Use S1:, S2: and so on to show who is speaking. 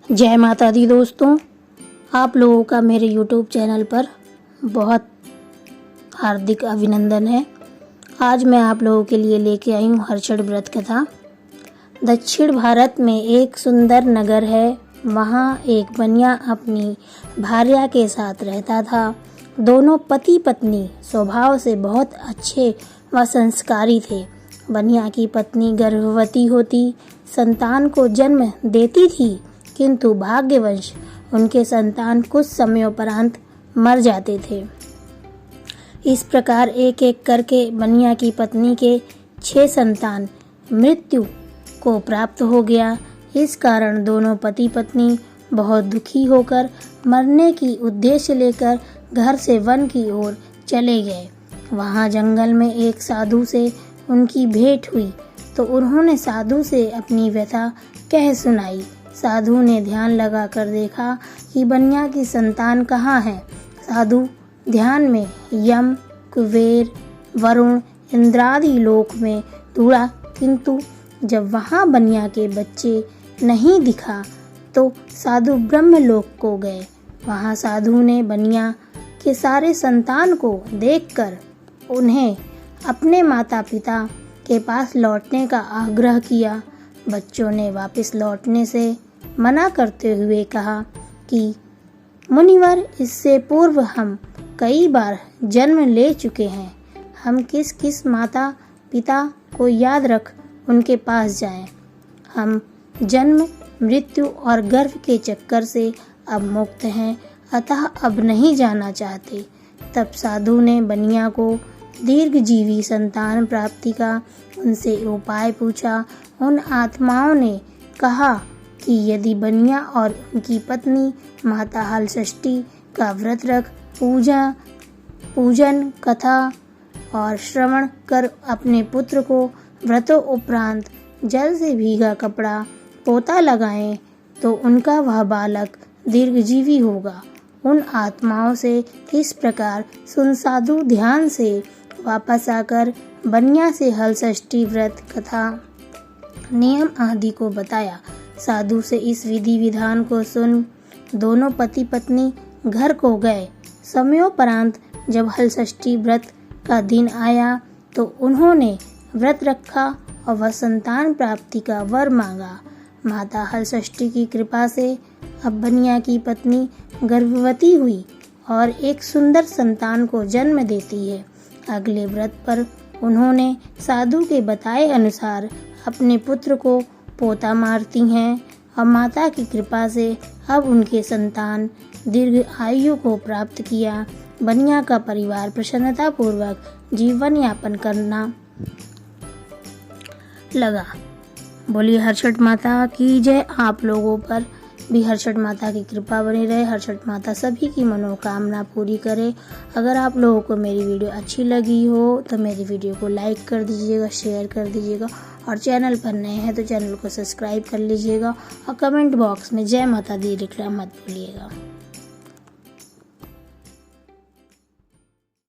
S1: जय माता दी दोस्तों, आप लोगों का मेरे YouTube चैनल पर बहुत हार्दिक अभिनंदन है। आज मैं आप लोगों के लिए लेके आई हूँ हर्षण व्रत कथा। दक्षिण भारत में एक सुंदर नगर है। वहाँ एक बनिया अपनी भार्या के साथ रहता था। दोनों पति पत्नी स्वभाव से बहुत अच्छे व संस्कारी थे। बनिया की पत्नी गर्भवती होती संतान को जन्म देती थी, किंतु भाग्यवश उनके संतान कुछ समयोपरांत मर जाते थे। इस प्रकार एक एक करके बनिया की पत्नी के 6 संतान मृत्यु को प्राप्त हो गया। इस कारण दोनों पति पत्नी बहुत दुखी होकर मरने की उद्देश्य लेकर घर से वन की ओर चले गए। वहाँ जंगल में एक साधु से उनकी भेंट हुई तो उन्होंने साधु से अपनी व्यथा कह सुनाई। साधु ने ध्यान लगाकर देखा कि बनिया की संतान कहाँ है। साधु ध्यान में यम, कुबेर, वरुण, इंद्रादि लोक में ढूंढा, किंतु जब वहाँ बनिया के बच्चे नहीं दिखा तो साधु ब्रह्मलोक को गए। वहाँ साधु ने बनिया के सारे संतान को देखकर उन्हें अपने माता पिता के पास लौटने का आग्रह किया। बच्चों ने वापस लौटने से मना करते हुए कहा कि मुनिवर, इससे पूर्व हम कई बार जन्म ले चुके हैं। हम किस किस माता पिता को याद रख उनके पास जाएं। हम जन्म, मृत्यु और गर्भ के चक्कर से अब मुक्त हैं, अतः अब नहीं जाना चाहते। तब साधु ने बनिया को दीर्घजीवी संतान प्राप्ति का उनसे उपाय पूछा। उन आत्माओं ने कहा कि यदि बनिया और उनकी पत्नी माता हलषष्ठी का व्रत रख पूजन कथा और श्रवण कर अपने पुत्र को व्रतों उपरांत जल से भीगा कपड़ा पोता लगाएं तो उनका वह बालक दीर्घजीवी होगा। उन आत्माओं से इस प्रकार सुन साधु ध्यान से वापस आकर बनिया से हलषष्ठी व्रत कथा नियम आदि को बताया। साधु से इस विधि विधान को सुन दोनों पति पत्नी घर को गए। समयोपरांत जब हलषष्ठी व्रत का दिन आया तो उन्होंने व्रत रखा और वह संतान प्राप्ति का वर मांगा। माता हलषष्ठी की कृपा से अब बनिया की पत्नी गर्भवती हुई और एक सुंदर संतान को जन्म देती है। अगले व्रत पर उन्होंने साधु के बताए अनुसार अपने पुत्र को पोता मारती हैं और माता की कृपा से अब उनके संतान दीर्घ आयु को प्राप्त किया। बनिया का परिवार प्रसन्नता पूर्वक जीवन यापन करना लगा। बोलिए हर्षण माता की जय। आप लोगों पर भी हर्षण माता की कृपा बनी रहे। हर्षण माता सभी की मनोकामना पूरी करे। अगर आप लोगों को मेरी वीडियो अच्छी लगी हो तो मेरी वीडियो को लाइक कर दीजिएगा, शेयर कर दीजिएगा और चैनल पर नए हैं तो चैनल को सब्सक्राइब कर लीजिएगा और कमेंट बॉक्स में जय माता दी लिखना मत भूलिएगा।